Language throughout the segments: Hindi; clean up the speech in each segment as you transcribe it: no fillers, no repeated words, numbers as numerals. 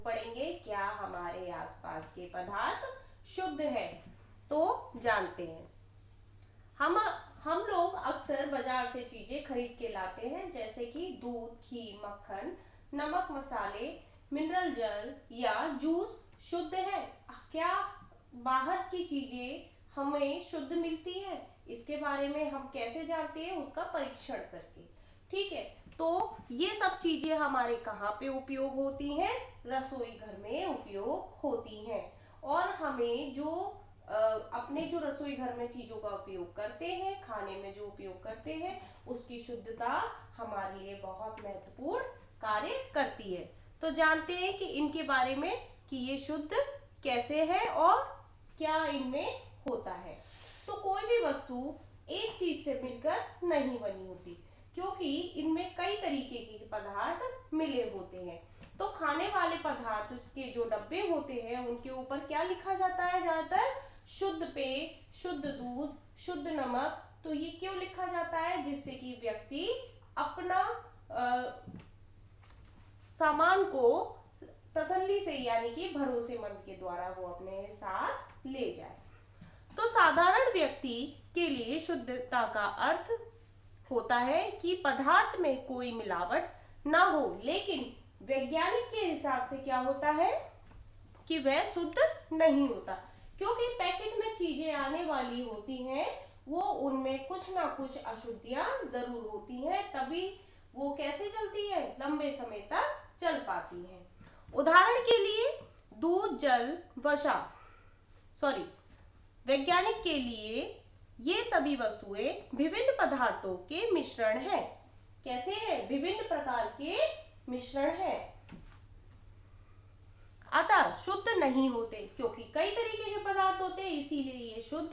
पढ़ेंगे क्या हमारे आसपास के पदार्थ शुद्ध है। तो जानते हैं, हम हम लोग अक्सर बाजार से चीजें खरीद के लाते हैं, जैसे कि दूध, घी, मक्खन, नमक, मसाले, मिनरल जल या जूस शुद्ध है। क्या बाहर की चीजें हमें शुद्ध मिलती है? इसके बारे में हम कैसे जानते हैं? उसका परीक्षण करके। ठीक है, तो ये सब चीजें हमारे कहाँ पे उपयोग होती हैं? रसोई घर में उपयोग होती हैं। और हमें जो अपने जो रसोई घर में चीजों का उपयोग करते हैं, खाने में जो उपयोग करते हैं, उसकी शुद्धता हमारे लिए बहुत महत्वपूर्ण कार्य करती है। तो जानते हैं कि इनके बारे में कि ये शुद्ध कैसे है और क्या इनमें होता है। तो कोई भी वस्तु एक चीज से मिलकर नहीं बनी होती, क्योंकि इनमें कई तरीके के पदार्थ मिले होते हैं। तो खाने वाले पदार्थ के जो डब्बे होते हैं उनके ऊपर क्या लिखा जाता है? ज्यादातर शुद्ध पेय, शुद्ध दूध, शुद्ध नमक। तो ये क्यों लिखा जाता है? जिससे कि व्यक्ति अपना सामान को तसल्ली से यानी कि भरोसेमंद के द्वारा वो अपने साथ ले जाए। तो साधारण व्यक्ति के लिए शुद्धता का अर्थ होता है कि पदार्थ में कोई मिलावट ना हो, लेकिन वैज्ञानिक के हिसाब से क्या होता है कि वह शुद्ध नहीं होता, क्योंकि पैकेट में चीजें आने वाली होती हैं, वो उनमें कुछ ना कुछ अशुद्धियां जरूर होती हैं, तभी वो कैसे चलती है? लंबे समय तक चल पाती है। उदाहरण के लिए दूध, जल, वसा, वैज्ञानिक के लिए ये सभी वस्तुएं विभिन्न पदार्थों के मिश्रण हैं। कैसे हैं? विभिन्न प्रकार के मिश्रण हैं, अतः शुद्ध नहीं होते, क्योंकि कई तरीके के पदार्थ होते हैं, इसीलिए ये शुद्ध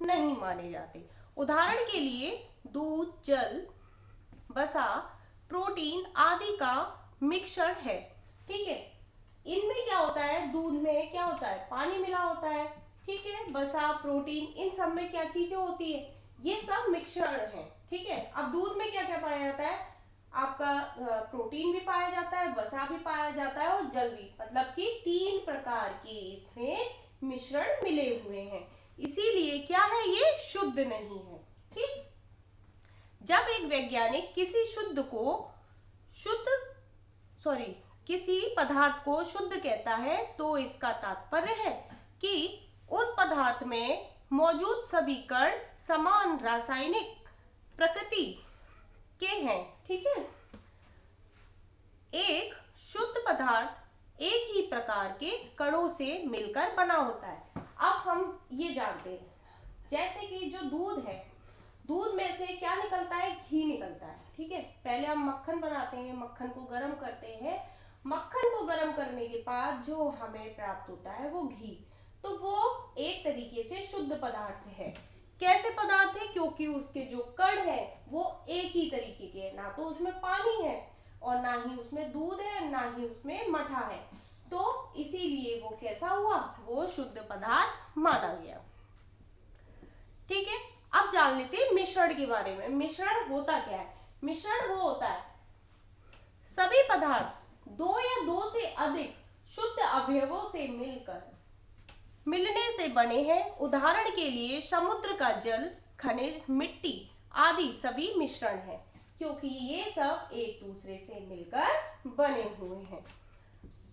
नहीं माने जाते। उदाहरण के लिए दूध, जल, वसा, प्रोटीन आदि का मिश्रण है। ठीक है, इनमें क्या होता है? दूध में क्या होता है? पानी मिला होता है। ठीक है, वसा, प्रोटीन, इन सब में क्या चीजें होती है? ये सब मिश्रण है। ठीक है, अब दूध में क्या क्या पाया जाता है? आपका प्रोटीन भी पाया जाता है, वसा भी पाया जाता है और जल भी, मतलब कि 3 प्रकार के इसमें मिश्रण मिले हुए हैं, इसीलिए क्या है? ये शुद्ध नहीं है। ठीक, जब एक वैज्ञानिक किसी पदार्थ को शुद्ध कहता है, तो इसका तात्पर्य है कि उस पदार्थ में मौजूद सभी कण समान रासायनिक प्रकृति के हैं। ठीक है, एक शुद्ध पदार्थ एक ही प्रकार के कणों से मिलकर बना होता है। अब हम ये जानते हैं, जैसे कि जो दूध है, दूध में से क्या निकलता है? घी निकलता है। ठीक है, पहले हम मक्खन बनाते हैं, मक्खन को गर्म करते हैं, मक्खन को गर्म करने के बाद जो हमें प्राप्त होता है वो घी। तो वो एक तरीके से शुद्ध पदार्थ है। कैसे पदार्थ है? क्योंकि उसके जो कण है वो एक ही तरीके के, ना तो उसमें पानी है और ना ही उसमें दूध है, ना ही उसमें मठा है, तो इसीलिए वो कैसा हुआ? वो शुद्ध पदार्थ माना गया। ठीक है, अब जान लेते हैं मिश्रण के बारे में। मिश्रण होता क्या है? मिश्रण वो होता है सभी पदार्थ दो या दो से अधिक शुद्ध अवयवों से मिलने से बने हैं। उदाहरण के लिए समुद्र का जल, खनिज, मिट्टी आदि सभी मिश्रण हैं, क्योंकि ये सब एक दूसरे से मिलकर बने हुए हैं।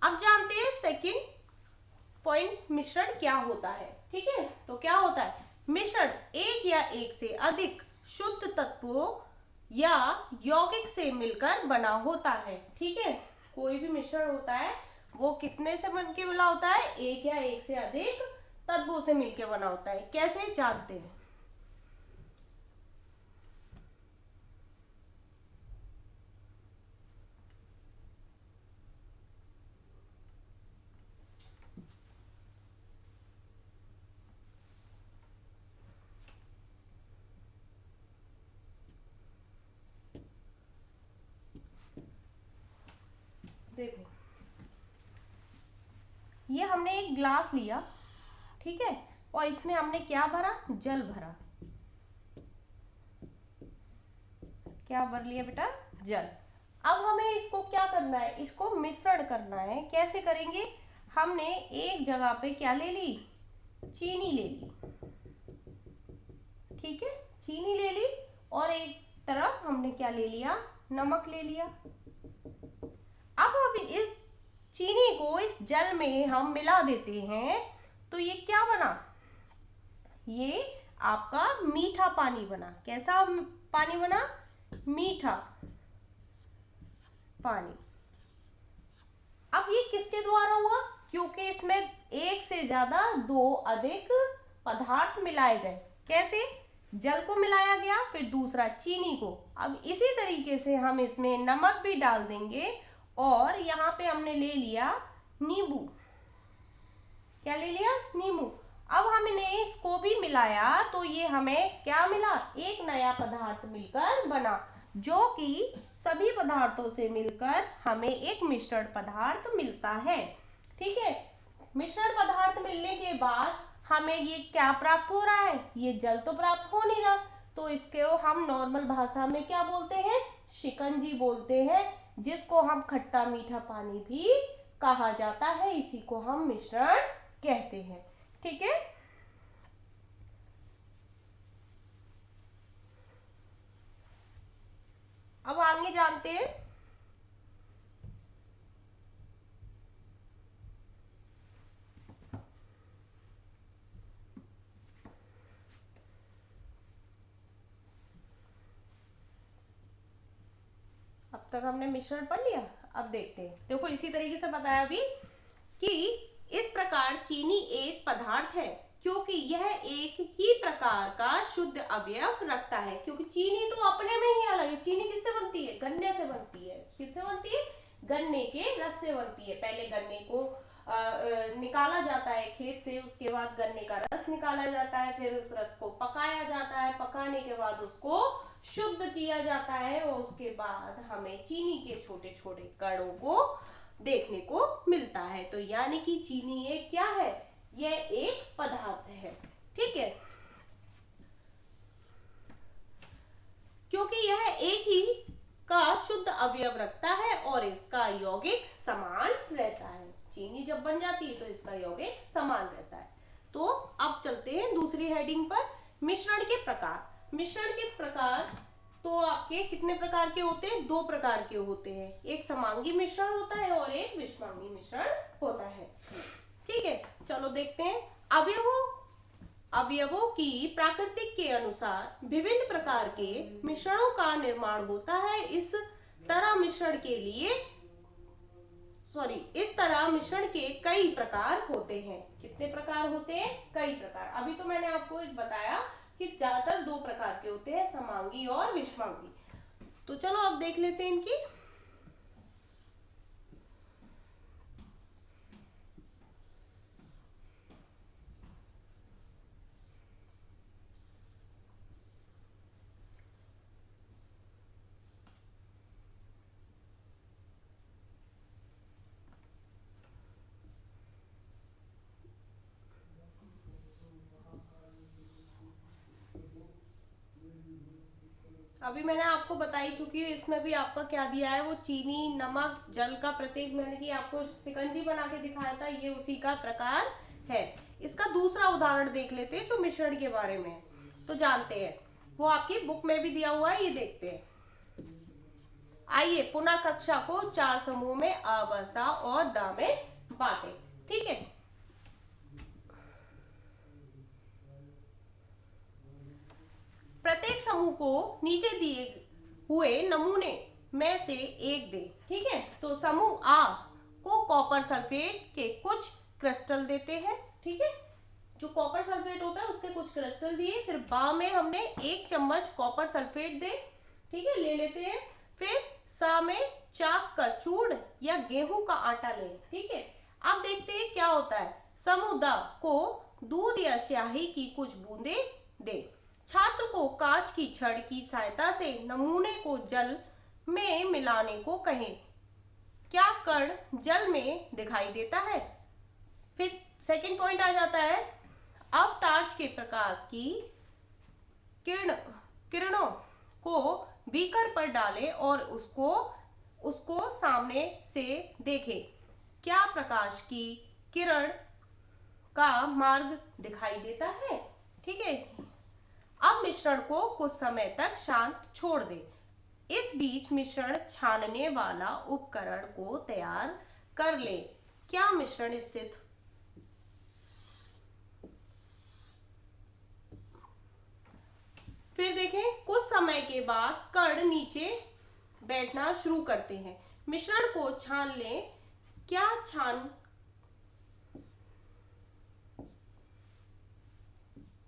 अब जानते हैं सेकंड पॉइंट, मिश्रण क्या होता है। ठीक है, तो क्या होता है? मिश्रण एक या एक से अधिक शुद्ध तत्वों या यौगिक से मिलकर बना होता है। ठीक है, कोई भी मिश्रण होता है वो कितने से बनके बना होता है? एक या एक से अधिक तत्वों से मिलकर बना होता है। कैसे? जानते हैं। देखो, ये हमने एक ग्लास लिया, ठीक है, और इसमें हमने क्या भरा? जल भरा। क्या भर लिया बेटा? जल। अब हमें इसको क्या करना है, इसको मिश्रण करना है। कैसे करेंगे, हमने एक जगह पे क्या ले ली, चीनी ले ली, ठीक है, चीनी ले ली, और एक तरफ हमने क्या ले लिया, नमक ले लिया। अब इस चीनी को इस जल में हम मिला देते हैं, तो ये क्या बना, ये आपका मीठा पानी बना। कैसा पानी बना, मीठा पानी। अब ये किसके द्वारा हुआ, क्योंकि इसमें एक से ज्यादा दो अधिक पदार्थ मिलाए गए। कैसे, जल को मिलाया गया, फिर दूसरा चीनी को। अब इसी तरीके से हम इसमें नमक भी डाल देंगे, और यहाँ पे हमने ले लिया नींबू। क्या ले लिया, नींबू। अब हमने इसको भी मिलाया, तो ये हमें क्या मिला, एक नया पदार्थ मिलकर बना, जो कि सभी पदार्थों से मिलकर हमें एक मिश्रण पदार्थ मिलता है। ठीक है, मिश्रण पदार्थ मिलने के बाद हमें ये क्या प्राप्त हो रहा है, ये जल तो प्राप्त हो नहीं रहा, तो इसको हम नॉर्मल भाषा में क्या बोलते हैं, शिकंजी बोलते हैं, जिसको हम खट्टा मीठा पानी भी कहा जाता है। इसी को हम मिश्रण कहते हैं। ठीक है, अब आगे जानते हैं। अब तक हमने मिश्रण पढ़ लिया, अब देखते हैं। देखो इसी तरीके से बताया अभी कि इस प्रकार चीनी एक पदार्थ है, क्योंकि यह एक ही प्रकार का शुद्ध अवयव रखता है। क्योंकि चीनी तो अपने में ही अलग है। चीनी किससे बनती है, गन्ने से बनती है। किससे बनती है, गन्ने के रस से बनती है। पहले गन्ने को निकाला जाता है खेत से, उसके बाद गन्ने का रस निकाला जाता है, फिर उस रस को पकाया जाता है, पकाने के बाद उसको शुद्ध किया जाता है, और उसके बाद हमें चीनी के छोटे छोटे कणों को देखने को मिलता है। तो यानी कि चीनी ये क्या है, यह एक पदार्थ है। ठीक है, क्योंकि यह एक ही का शुद्ध अवयव रखता है और इसका यौगिक समान रहता है। चीनी जब बन जाती है तो इसका यौगिक समान रहता है। तो अब चलते हैं दूसरी हेडिंग पर, मिश्रण के प्रकार। मिश्रण के प्रकार तो आपके कितने प्रकार के होते हैं, दो प्रकार के होते हैं। एक समांगी मिश्रण होता है और एक विषमांगी मिश्रण होता है। ठीक है, चलो देखते हैं। अवयवों की प्रकृति के अनुसार विभिन्न प्रकार के मिश्रणों का निर्माण होता है। इस तरह मिश्रण के कई प्रकार होते हैं। कितने प्रकार होते हैं, कई प्रकार। अभी तो मैंने आपको एक बताया कि ज्यादातर दो प्रकार के होते हैं, समांगी और विषमांगी। तो चलो अब देख लेते हैं इनकी। अभी मैंने आपको बताई चुकी हूँ, इसमें भी आपका क्या दिया है, वो चीनी, नमक, जल का प्रतीक मैंने कि आपको शिकंजी बना के दिखाया था, ये उसी का प्रकार है। इसका दूसरा उदाहरण देख लेते हैं जो मिश्रण के बारे में, तो जानते हैं। वो आपकी बुक में भी दिया हुआ है, ये देखते हैं। आइए पुनः कक्षा को 4 समूह में अ, ब, स और द में बांटे। ठीक है, प्रत्येक समूह को नीचे दिए हुए नमूने में से एक दे। ठीक है, तो समूह आ को कॉपर सल्फेट के कुछ क्रिस्टल देते हैं। ठीक है, जो कॉपर सल्फेट होता है उसके कुछ क्रिस्टल दिए। फिर बा में हमने 1 चम्मच कॉपर सल्फेट दे, ठीक है, ले लेते हैं। फिर सा में चाक का चूर्ण या गेहूं का आटा ले। ठीक है, अब देखते हैं क्या होता है। समूह द को दूध या स्याही की कुछ बूंदे दे। छात्र को कांच की छड़ की सहायता से नमूने को जल में मिलाने को कहें। क्या कण जल में दिखाई देता है। फिर सेकंड पॉइंट आ जाता है, अब टार्च के प्रकाश की किरणों को बीकर पर डालें और उसको सामने से देखें। क्या प्रकाश की किरण का मार्ग दिखाई देता है। ठीक है, अब मिश्रण को कुछ समय तक शांत छोड़ दें। इस बीच मिश्रण छानने वाला उपकरण को तैयार कर ले। क्या मिश्रण स्थित फिर देखें, कुछ समय के बाद कण नीचे बैठना शुरू करते हैं। मिश्रण को छान लें। क्या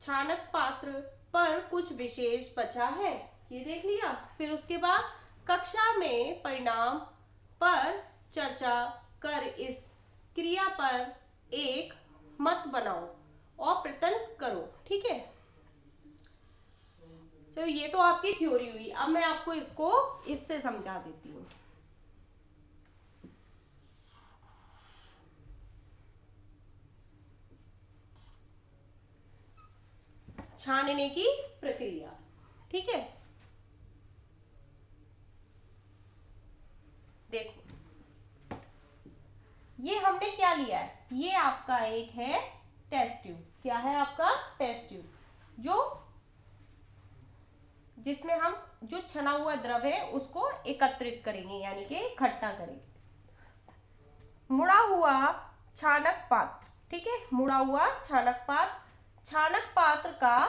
छानक पात्र पर कुछ विशेष बचा है, ये देख लिया। फिर उसके बाद कक्षा में परिणाम पर चर्चा कर इस क्रिया पर एक मत बनाओ और प्रयत्न करो। ठीक है, तो ये तो आपकी थ्योरी हुई। अब मैं आपको इसको इससे समझा देती हूँ। छानने की प्रक्रिया। ठीक है, देखो ये हमने क्या लिया है, ये आपका एक है टेस्ट ट्यूब। क्या है आपका टेस्ट ट्यूब, जो जिसमें हम जो छना हुआ द्रव है उसको एकत्रित करेंगे, यानी कि इकट्ठा करेंगे। मुड़ा हुआ छानक पात्र। ठीक है, मुड़ा हुआ छानक पात्र। छानक पात्र का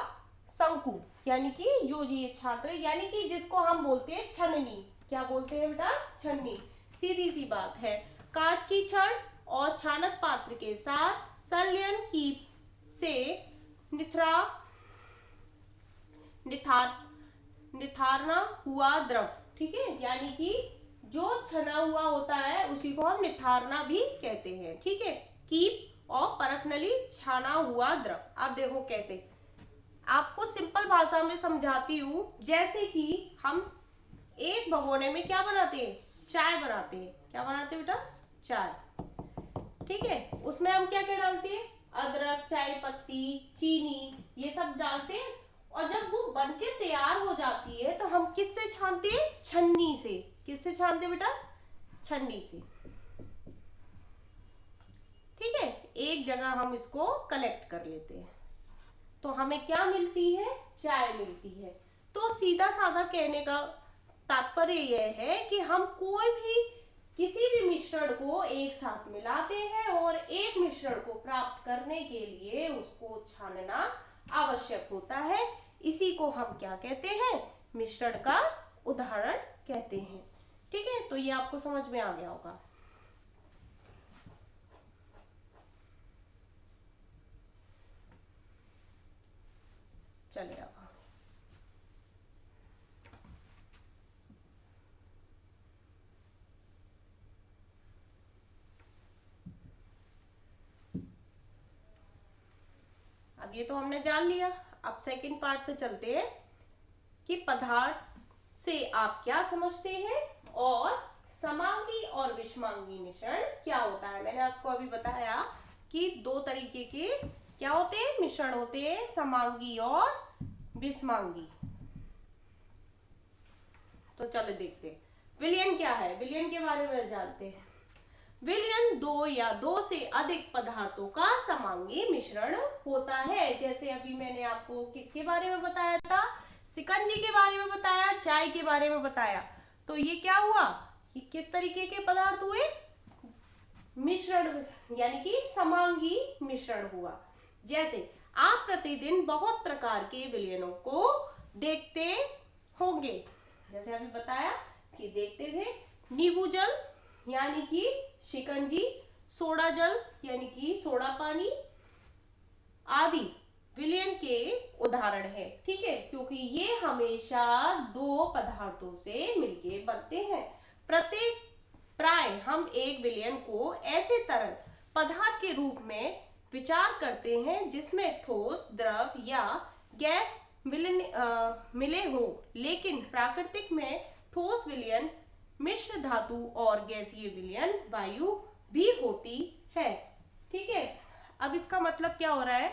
शंकु, यानी कि जो ये छात्र, यानी कि जिसको हम बोलते हैं छन्नी। क्या बोलते हैं बेटा, छन्नी। सीधी सी बात है। कांच की छड़ और छानक पात्र के साथ संलयन की से निथारना हुआ द्रव। ठीक है, यानी कि जो छना हुआ होता है उसी को हम निथारना भी कहते हैं। ठीक है, कीप और परखनली छाना हुआ द्रव। अब देखो कैसे, आपको सिंपल भाषा में समझाती हूँ। जैसे कि हम एक भगोने में क्या बनाते हैं, चाय बनाते हैं। क्या बनाते हैं बेटा, चाय। ठीक है, उसमें हम क्या क्या डालते हैं, अदरक, चाय पत्ती, चीनी, ये सब डालते हैं। और जब वो बनके तैयार हो जाती है तो हम किससे छानते हैं, छन्नी से। किससे छानते हैं बेटा, छन्नी से। ठीक है, एक जगह हम इसको कलेक्ट कर लेते हैं तो हमें क्या मिलती है, चाय मिलती है। तो सीधा साधा कहने का तात्पर्य यह है कि हम कोई भी किसी भी मिश्रण को एक साथ मिलाते हैं और एक मिश्रण को प्राप्त करने के लिए उसको छानना आवश्यक होता है। इसी को हम क्या कहते हैं, मिश्रण का उदाहरण कहते हैं। ठीक है, तो ये आपको समझ में आ गया होगा। चलिए अब ये तो हमने जान लिया। अब सेकंड पार्ट पे चलते हैं कि पदार्थ से आप क्या समझते हैं और समांगी और विषमांगी मिश्रण क्या होता है। मैंने आपको अभी बताया कि दो तरीके के क्या होते हैं, मिश्रण होते हैं, समांगी और विषमांगी। तो चलो देखते हैं विलयन क्या है, विलयन के बारे में जानते हैं। विलयन दो या दो से अधिक पदार्थों का समांगी मिश्रण होता है। जैसे अभी मैंने आपको किसके बारे में बताया था, शिकंजी के बारे में बताया, चाय के बारे में बताया। तो ये क्या हुआ, कि किस तरीके के पदार्थ हुए, मिश्रण, यानी कि समांगी मिश्रण हुआ। जैसे आप प्रतिदिन बहुत प्रकार के विलयनों को देखते होंगे। जैसे अभी बताया कि देखते थे, नींबू जल यानी कि शिकंजी, सोडा जल यानी कि सोडा पानी आदि विलयन के उदाहरण है। ठीक है, क्योंकि ये हमेशा दो पदार्थों से मिलके बनते हैं। प्रत्येक प्राय हम एक विलयन को ऐसे तरल पदार्थ के रूप में विचार करते हैं जिसमें ठोस, द्रव या गैस मिले हो। लेकिन प्राकृतिक में ठोस विलयन, मिश्र धातु और गैसीय विलयन वायु भी होती है। ठीक है, अब इसका मतलब क्या हो रहा है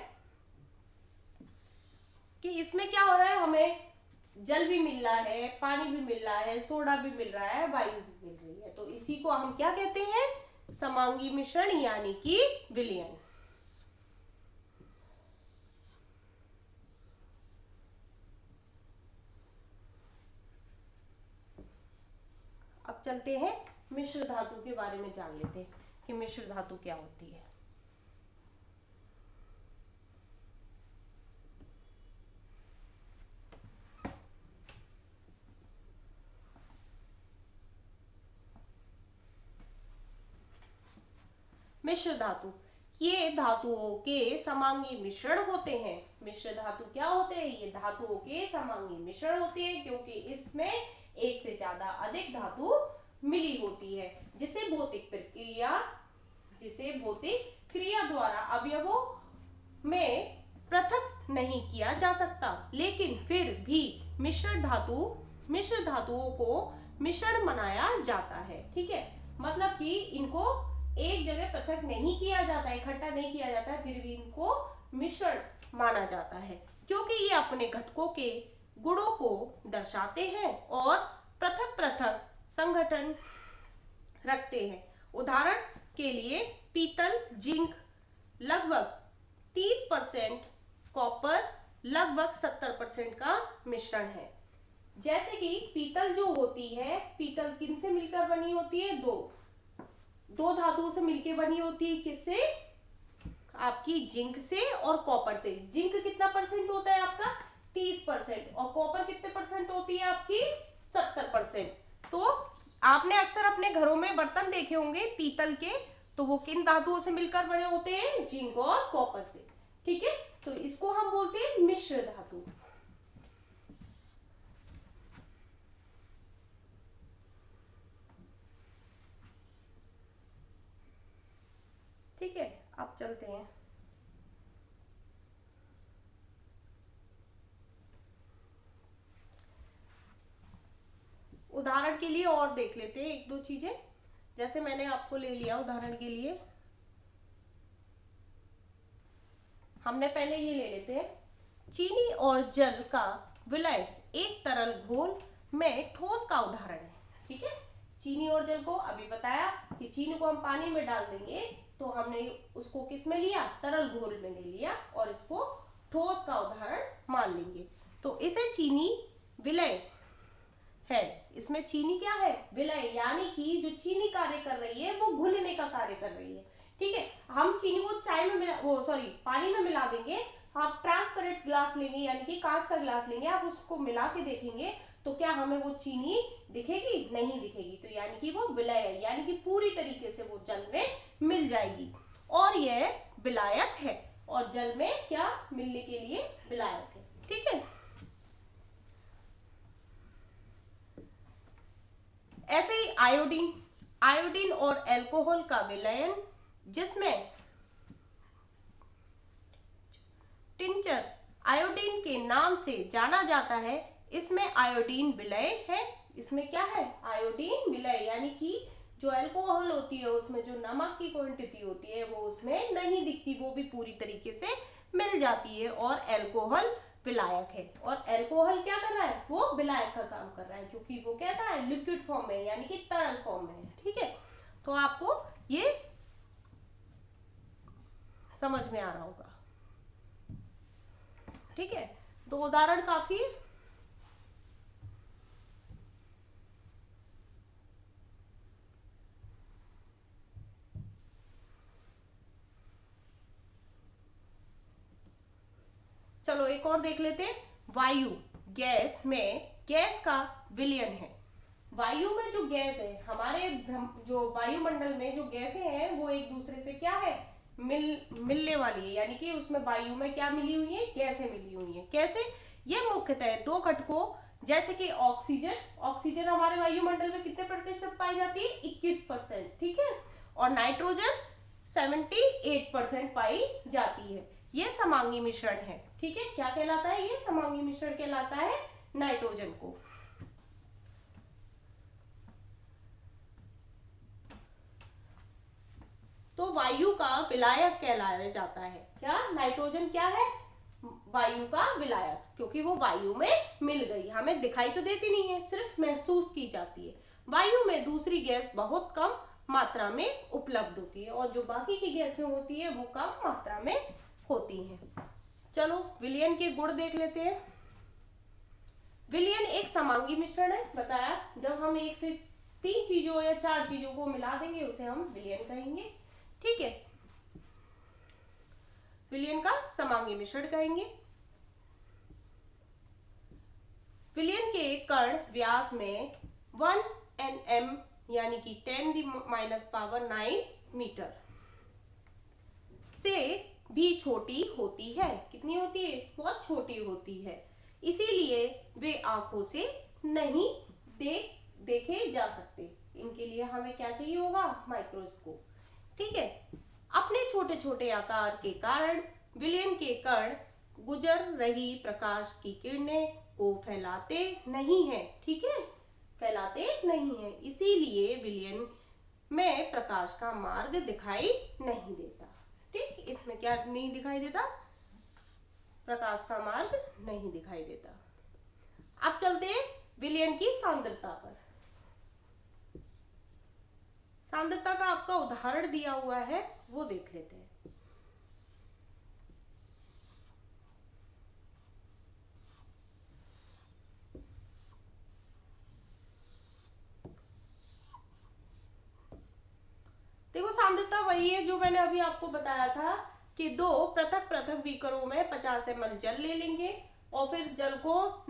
कि इसमें क्या हो रहा है, हमें जल भी मिल रहा है, पानी भी मिल रहा है, सोडा भी मिल रहा है, वायु भी मिल रही है, तो इसी को हम क्या कहते हैं, समांगी मिश्रण यानी कि विलयन। अब चलते हैं मिश्र धातु के बारे में जान लेते हैं कि मिश्र धातु क्या होती है। मिश्र धातु, ये धातुओं के समांगी मिश्रण होते हैं। मिश्र धातु क्या होते हैं, ये धातुओं के समांगी मिश्रण होते हैं, क्योंकि इसमें एक से ज्यादा अधिक धातु मिली होती है, जिसे भौतिक क्रिया द्वारा अवयवों में पृथक नहीं किया जा सकता, लेकिन फिर भी मिश्र धातुओं को मिश्रण बनाया जाता है। ठीक है, मतलब कि इनको एक जगह पृथक नहीं किया जाता है, इकट्ठा नहीं किया जाता है, फिर भी इनको मिश्रण माना जाता है, क्योंकि ये अपने घटकों के गुणों को दर्शाते हैं और पृथक पृथक संगठन रखते हैं। उदाहरण के लिए पीतल, जिंक लगभग 30%, कॉपर लगभग 70% का मिश्रण है। जैसे कि पीतल जो होती है, पीतल किन से मिलकर बनी होती है, दो धातुओं से मिलकर बनी होती है। किससे, आपकी जिंक से और कॉपर से। जिंक कितना परसेंट होता है आपका, 30%, और कॉपर कितने परसेंट होती है आपकी, 70%। तो आपने अक्सर अपने घरों में बर्तन देखे होंगे पीतल के, तो वो किन धातुओं से मिलकर बने होते हैं, जिंक और कॉपर से। ठीक है, तो इसको हम बोलते हैं मिश्र धातु। ठीक है, अब चलते हैं उदाहरण के लिए और देख लेते हैं एक दो चीजें। जैसे मैंने आपको ले लिया उदाहरण के लिए, हमने पहले ये ले लेते हैं, चीनी और जल का विलय एक तरल घोल में ठोस का उदाहरण है। ठीक है, चीनी और जल को अभी बताया कि चीनी को हम पानी में डाल देंगे, तो हमने उसको किस में लिया, तरल घोल में ले लिया, और इसको ठोस का उदाहरण मान लेंगे। तो इसे चीनी विलय है, इसमें चीनी क्या है, विलय, यानी कि जो चीनी कार्य कर रही है वो घुलने का कार्य कर रही है। ठीक है, हम चीनी को चाय में पानी में मिला देंगे, आप ट्रांसपेरेंट ग्लास लेंगे यानी कि कांच का ग्लास लेंगे, आप उसको मिला के देखेंगे तो क्या हमें वो चीनी दिखेगी, नहीं दिखेगी। तो यानी कि वो विलय है, यानी कि पूरी तरीके से वो जल में मिल जाएगी, और यह विलायक है, और जल में क्या मिलने के लिए विलायक है। ठीक है, ऐसे ही आयोडीन और एल्कोहल का विलयन, जिसमें टिंचर आयोडीन के नाम से जाना जाता है, इसमें आयोडीन विलय है। इसमें क्या है, आयोडीन विलय, यानी कि जो एल्कोहल होती है उसमें जो नमक की क्वांटिटी होती है वो उसमें नहीं दिखती, वो भी पूरी तरीके से मिल जाती है, और एल्कोहल विलायक है। और एल्कोहल क्या कर रहा है, वो विलायक का काम कर रहा है, क्योंकि वो कैसा है, लिक्विड फॉर्म में, यानी कि तरल फॉर्म में है। ठीक है, तो आपको ये समझ में आ रहा होगा। ठीक है, तो उदाहरण काफी है। चलो एक और देख लेते हैं, वायु गैस में गैस का विलयन है। वायु में जो गैस है, हमारे जो वायुमंडल में जो गैसें हैं वो एक दूसरे से क्या है, मिलने वाली है, यानी कि उसमें वायु में क्या मिली हुई है, गैसें मिली हुई है। कैसे, ये मुख्यतः दो घटकों, जैसे कि ऑक्सीजन हमारे वायुमंडल में कितने प्रतिशत पाई जाती है, 21%। ठीक है, और नाइट्रोजन 78% पाई जाती है। ये समांगी मिश्रण है। ठीक है, क्या कहलाता है, ये समांगी मिश्रण कहलाता है नाइट्रोजन को। तो वायु का विलायक कहलाया जाता है। क्या, नाइट्रोजन क्या है, वायु का विलायक, क्योंकि वो वायु में मिल गई, हमें दिखाई तो देती नहीं है, सिर्फ महसूस की जाती है। वायु में दूसरी गैस बहुत कम मात्रा में उपलब्ध होती है और जो बाकी की गैसें होती है वो कम मात्रा में होती हैं। चलो विलयन के गुण देख लेते हैं। विलयन एक समांगी मिश्रण है, बताया, जब हम एक से 3 चीजों या 4 चीजों को मिला देंगे उसे हम विलयन कहेंगे। ठीक है, विलयन का समांगी मिश्रण कहेंगे। विलयन के कण व्यास में 1 nm यानी कि 10⁻⁹ मीटर से भी छोटी होती है। कितनी होती है? बहुत छोटी होती है, इसीलिए वे आंखों से नहीं देखे जा सकते। इनके लिए हमें क्या चाहिए होगा? माइक्रोस्कोप। ठीक है, अपने छोटे छोटे आकार के कारण विलयन के कण गुजर रही प्रकाश की किरणें को फैलाते नहीं है। ठीक है, फैलाते नहीं है, इसीलिए विलयन में प्रकाश का मार्ग दिखाई नहीं देता। ठीक, इसमें क्या नहीं दिखाई देता? प्रकाश का मार्ग नहीं दिखाई देता। अब चलते हैं विलयन की सांद्रता पर। सांद्रता का आपका उदाहरण दिया हुआ है, वो देख लेते हैं। देखो सांद्रता वही है जो मैंने अभी आपको बताया था कि 2 पृथक पृथक बीकरों में 50 ml जल ले लेंगे और फिर जल को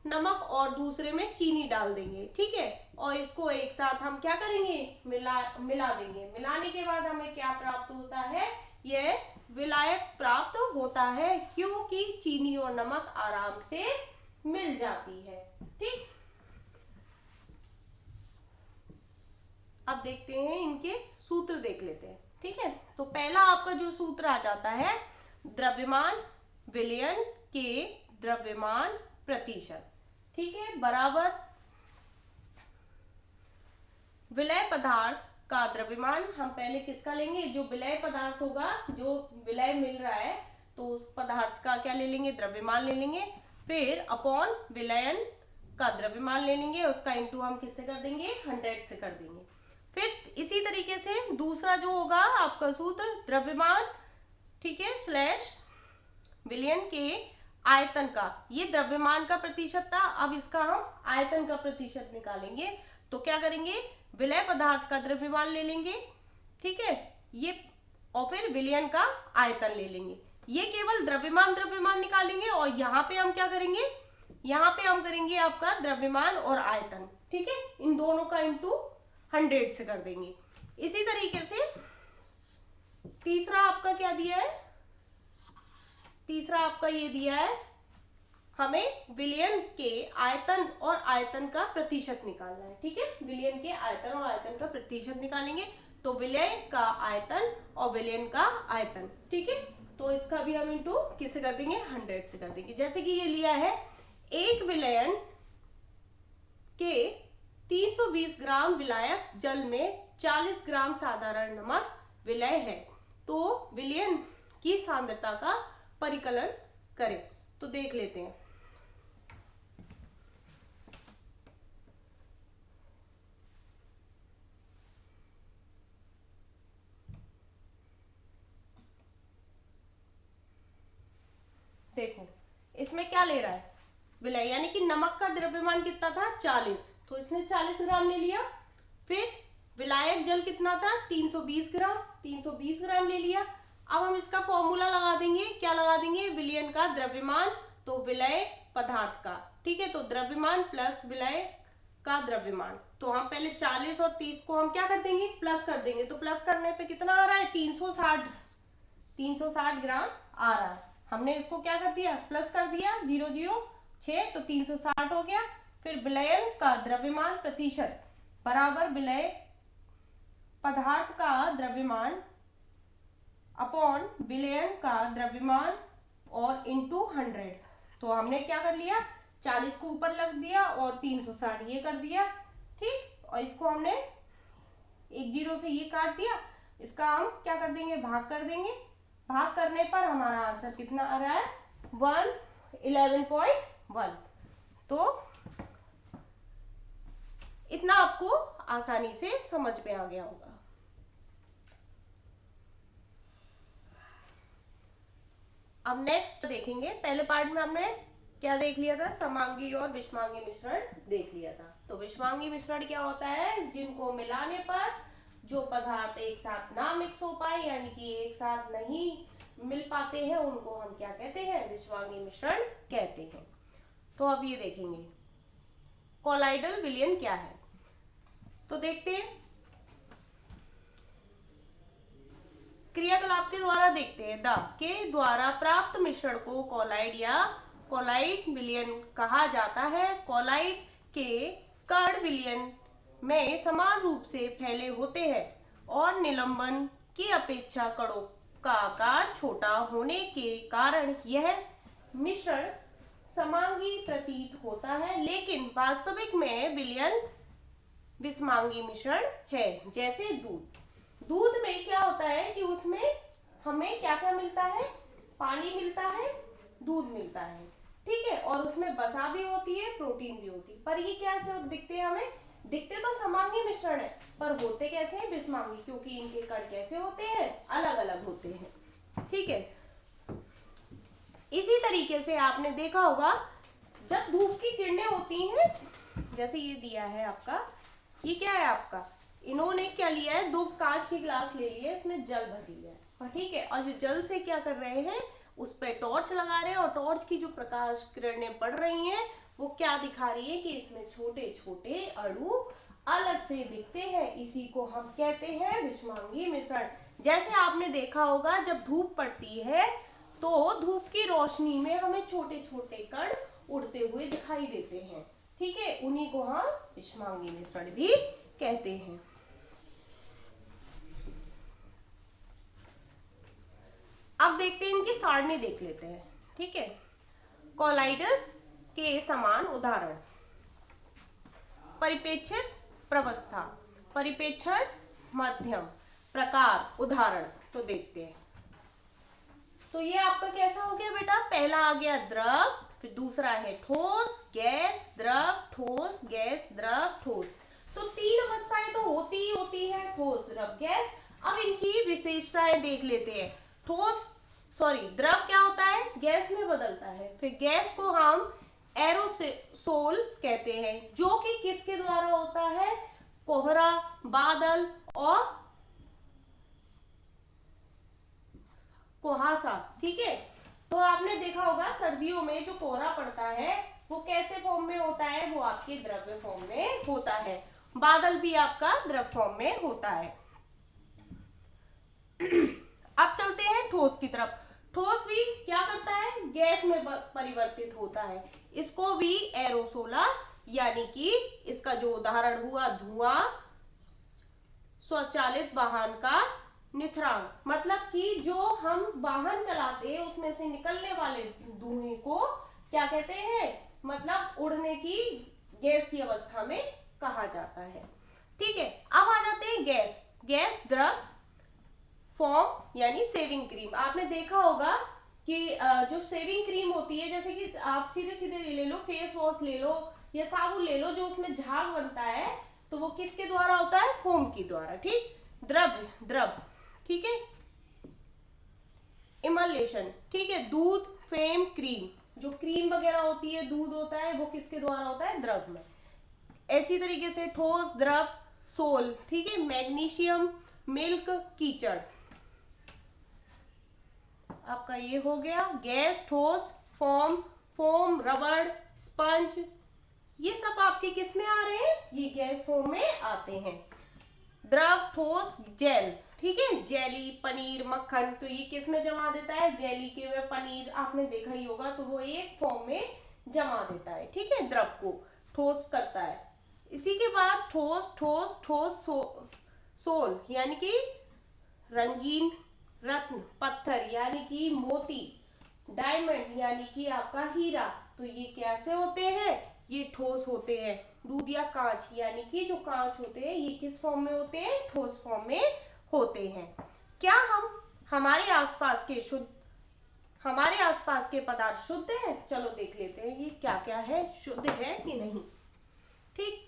नमक और दूसरे में चीनी डाल देंगे। ठीक है, और इसको एक साथ हम क्या करेंगे? मिला देंगे। मिलाने के बाद हमें क्या प्राप्त होता है? यह विलायक प्राप्त होता है, क्योंकि चीनी और नमक आराम से मिल जाती है। ठीक, अब देखते हैं इनके सूत्र देख लेते हैं। ठीक है, तो पहला आपका जो सूत्र आ जाता है, द्रव्यमान विलयन के द्रव्यमान प्रतिशत। ठीक है, बराबर विलय पदार्थ का द्रव्यमान। हम पहले किसका लेंगे? जो विलय पदार्थ होगा, जो विलय मिल रहा है, तो उस पदार्थ का क्या ले लेंगे? द्रव्यमान ले लेंगे। फिर अपॉन विलयन का द्रव्यमान ले लेंगे, उसका इंटू हम किससे कर देंगे? 100 से कर देंगे। फिर इसी तरीके से दूसरा जो होगा आपका सूत्र, द्रव्यमान, ठीक है, स्लैश विलयन के आयतन का, ये द्रव्यमान का प्रतिशत था, अब इसका हम आयतन का प्रतिशत निकालेंगे। तो क्या करेंगे? विलय पदार्थ का द्रव्यमान ले लेंगे, ठीक है, ये, और फिर विलयन का आयतन ले लेंगे। ये केवल द्रव्यमान निकालेंगे और यहाँ पे हम क्या करेंगे? यहाँ पे हम करेंगे आपका द्रव्यमान और आयतन। ठीक है, इन दोनों का इंटू 100 से कर देंगे। इसी तरीके से तीसरा आपका क्या दिया है? तीसरा आपका ये दिया है, हमें विलयन के आयतन और आयतन का प्रतिशत निकालना है। ठीक है, विलयन के आयतन और आयतन का प्रतिशत निकालेंगे, तो विलय का आयतन और विलयन का आयतन। ठीक है, तो इसका भी हम इंटू किससे कर देंगे? 100 से कर देंगे। जैसे कि ये लिया है, एक विलयन के 320 ग्राम विलायक जल में 40 ग्राम साधारण नमक विलय है, तो विलयन की सांद्रता का परिकलन करें। तो देख लेते हैं। देखो इसमें क्या ले रहा है? विलय, यानी कि नमक का द्रव्यमान कितना था? 40, तो इसने 40 ग्राम ले लिया। फिर विलायक जल कितना था? 320 ग्राम, 320 ग्राम ले लिया। अब हम इसका फॉर्मूला लगा देंगे। क्या लगा देंगे? विलयन का द्रव्यमान तो विलय पदार्थ का। ठीक है, तो द्रव्यमान प्लस विलय का द्रव्यमान, तो हम पहले 40 और 30 को हम क्या कर देंगे? प्लस कर देंगे। तो प्लस करने पे कितना आ रहा है? 360 ग्राम आ रहा है। हमने इसको क्या कर दिया? प्लस कर दिया, 0 0 6, तो 360 हो गया। फिर विलयन का द्रव्यमान प्रतिशत बराबर विलय पदार्थ का द्रव्यमान अपॉन विलयन का द्रव्यमान और इंटू 100। तो हमने क्या कर लिया? 40 को ऊपर लग दिया और 360 ये कर दिया। ठीक, और इसको हमने एक 0 से ये काट दिया, इसका हम क्या कर देंगे? भाग कर देंगे। भाग करने पर हमारा आंसर कितना आ रहा है? 11.1। तो इतना आपको आसानी से समझ में आ गया होगा। अब नेक्स्ट देखेंगे, पहले पार्ट में हमने क्या देख लिया था, समांगी और विषमांगी मिश्रण देख लिया था। तो विषमांगी मिश्रण क्या होता है, जिनको मिलाने पर जो पदार्थ एक साथ ना मिक्स हो पाए, यानी कि एक साथ नहीं मिल पाते हैं, उनको हम क्या कहते हैं, विषमांगी मिश्रण कहते हैं। तो अब ये देखेंगे कोलाइडल विलयन क्या है। तो देखते हैं, क्रियाकलाप के द्वारा देखते हैं। द के द्वारा प्राप्त मिश्रण को कोलाइड या कोलाइड विलयन कहा जाता है। कोलाइड के कण विलयन में समान रूप से फैले होते हैं और निलंबन की अपेक्षा कणों का आकार छोटा होने के कारण यह मिश्रण समांगी प्रतीत होता है, लेकिन वास्तविक में विलयन विषमांगी मिश्रण है। जैसे दूध में क्या होता है कि उसमें हमें क्या क्या मिलता है, पानी मिलता है, दूध मिलता है, ठीक है, और उसमें वसा भी होती है, प्रोटीन भी होती है, पर ये कैसे दिखते हैं, हमें दिखते तो समांगी मिश्रण है, पर होते कैसे हैं, विषमांगी, क्योंकि इनके कण कैसे होते हैं, अलग अलग होते हैं, ठीक है। इसी तरीके से आपने देखा होगा, जब धूप की किरणें होती हैं, जैसे ये दिया है आपका, ये क्या है आपका, इन्होंने क्या लिया है, 2 कांच के गिलास ले लिए, इसमें जल भर लिया है, ठीक है, और जो जल से क्या कर रहे हैं, उस पर टॉर्च लगा रहे हैं, और टॉर्च की जो प्रकाश किरणें पड़ रही हैं वो क्या दिखा रही है कि इसमें छोटे छोटे अणु अलग से दिखते हैं। इसी को हम कहते हैं विषमांगी मिश्रण। जैसे आपने देखा होगा, जब धूप पड़ती है तो धूप की रोशनी में हमें छोटे छोटे कण उड़ते हुए दिखाई देते हैं, ठीक है, उन्हीं को हम विषमांगी मिश्रण भी कहते हैं। अब देखते हैं, इनकी सारणी देख लेते हैं, ठीक है। कोलाइडस के समान उदाहरण, परिप्रेक्षित प्रवस्था, परिप्रेक्षण मध्यम, प्रकार उदाहरण। तो देखते हैं, तो ये आपका कैसा हो गया बेटा, पहला आ गया द्रव, फिर दूसरा है ठोस, गैस, द्रव, ठोस, गैस, द्रव, ठोस। तो 3 अवस्थाएं तो होती ही होती है, ठोस, द्रव, गैस। अब इनकी विशेषताएं देख लेते हैं। द्रव क्या होता है, गैस में बदलता है, फिर गैस को हम एरोसोल कहते हैं, जो कि किसके द्वारा होता है, कोहरा, बादल और कुहासा, ठीक है। तो आपने देखा होगा, सर्दियों में जो कोहरा पड़ता है वो कैसे फॉर्म में होता है, वो आपके द्रव्य फॉर्म में होता है। बादल भी आपका द्रव फॉर्म में होता है। अब चलते हैं ठोस की तरफ। ठोस भी क्या करता है, गैस में परिवर्तित होता है। इसको भी एरोसोला, यानी कि इसका जो उदाहरण हुआ धुआं, स्वचालित वाहन का निथरान, मतलब कि जो हम वाहन चलाते हैं उसमें से निकलने वाले धुएं को क्या कहते हैं, मतलब उड़ने की गैस की अवस्था में कहा जाता है, ठीक है। अब आ जाते हैं गैस द्रव फॉर्म, यानी सेविंग क्रीम। आपने देखा होगा कि जो सेविंग क्रीम होती है, जैसे कि आप सीधे सीधे ले लो, फेस वॉश ले लो या साबुन ले लो, जो उसमें झाग बनता है तो वो किसके द्वारा होता है, फोम के द्वारा, ठीक, द्रव, ठीक है। इमल्शन, ठीक है, दूध, फेम, क्रीम, जो क्रीम वगैरह होती है, दूध होता है, वो किसके द्वारा होता है, द्रव में। ऐसी तरीके से ठोस, द्रव, सोल, ठीक है, मैग्नीशियम, मिल्क, कीचड़, आपका ये हो गया गैस, ठोस, फोम, रबड़, स्पंज, ये सब आपके किस में आ रहे हैं, ये गैस फॉर्म में आते हैं। द्रव, ठोस, जेल, ठीक है, जेली, पनीर, मक्खन, तो ये किस में जमा देता है, जेली के में, पनीर आपने देखा ही होगा, तो वो एक फॉर्म में जमा देता है, ठीक है, द्रव को ठोस करता है। इसी के बाद ठोस सोल, यानी कि रंगीन रत्न, पत्थर यानी कि मोती, डायमंड यानी कि आपका हीरा, तो ये कैसे होते हैं, ये ठोस होते हैं। दूध या कांच, यानी कि जो कांच होते हैं, ये किस फॉर्म में होते हैं, ठोस फॉर्म में होते हैं। क्या हम हमारे आसपास के शुद्ध हमारे आसपास के पदार्थ शुद्ध हैं? चलो देख लेते हैं ये क्या क्या है, शुद्ध है कि नहीं। ठीक,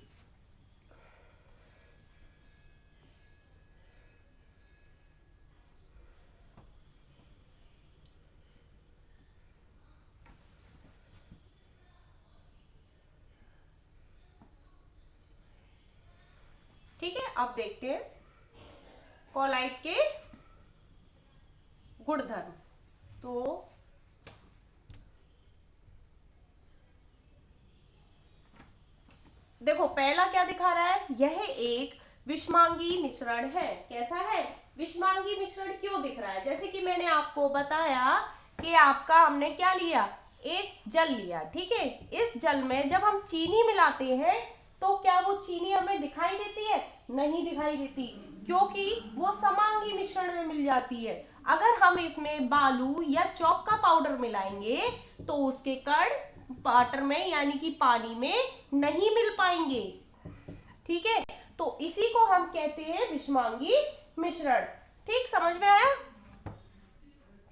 ठीक है। अब देखते हैं कोलाइट के गुणधर्म। तो देखो पहला क्या दिखा रहा है, यह एक विषमांगी मिश्रण है। कैसा है? विषमांगी मिश्रण क्यों दिख रहा है? जैसे कि मैंने आपको बताया कि आपका हमने क्या लिया, एक जल लिया, ठीक है। इस जल में जब हम चीनी मिलाते हैं तो क्या वो चीनी हमें दिखाई देती है? नहीं दिखाई देती, क्योंकि वो समांगी मिश्रण में मिल जाती है। अगर हम इसमें बालू या चौक का पाउडर मिलाएंगे तो उसके कण वाटर में यानी कि पानी में नहीं मिल पाएंगे, ठीक है। तो इसी को हम कहते हैं विषमांगी मिश्रण। ठीक, समझ में आया?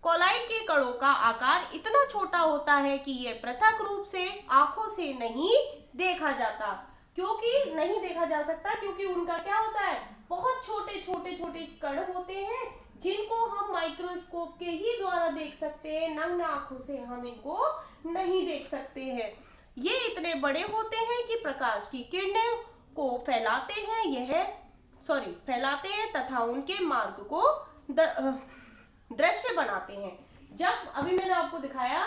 कोलाइट के कणों का आकार इतना छोटा होता है कि यह पृथक रूप से आंखों से नहीं देखा जाता। क्योंकि नहीं देखा जा सकता, क्योंकि उनका क्या होता है, बहुत छोटे छोटे छोटे कण होते हैं जिनको हम माइक्रोस्कोप के ही द्वारा देख सकते हैं, नग्न आंखों से हम इनको नहीं देख सकते हैं। ये इतने बड़े होते हैं कि प्रकाश की किरणें को फैलाते हैं तथा उनके मार्ग को दृश्य बनाते हैं। जब अभी मैंने आपको दिखाया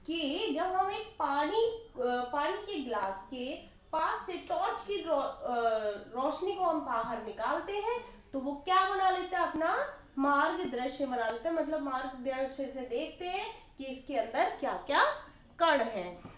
कि जब हम एक पानी के गिलास के पास से टॉर्च की रोशनी को हम बाहर निकालते हैं तो वो क्या बना लेता है, अपना मार्ग दृश्य बना लेता है। मतलब मार्ग दृश्य से देखते हैं कि इसके अंदर क्या क्या कण हैं।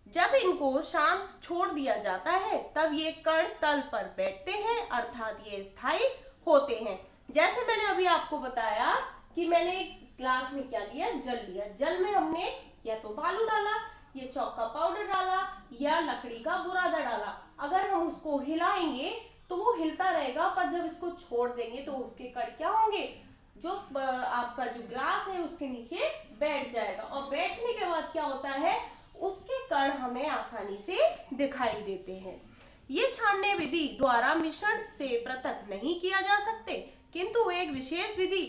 जब इनको शांत छोड़ दिया जाता है तब ये कण तल पर बैठते हैं, अर्थात ये स्थायी होते हैं। जैसे मैंने अभी आपको बताया कि मैंने एक ग्लास में क्या लिया, जल लिया। जल में हमने या तो बालू डाला, या चौक का पाउडर डाला, या लकड़ी का बुरादा डाला। अगर हम उसको हिलाएंगे तो वो हिलता रहेगा, पर जब इसको छोड़ देंगे तो उसके कण क्या होंगे, जो आपका जो ग्लास है उसके नीचे बैठ जाएगा। और बैठने के बाद क्या होता है, उसके कण हमें आसानी से दिखाई देते हैं। ये छानने विधि द्वारा मिश्रण से पृथक नहीं किया जा सकते, किंतु एक विशेष विधि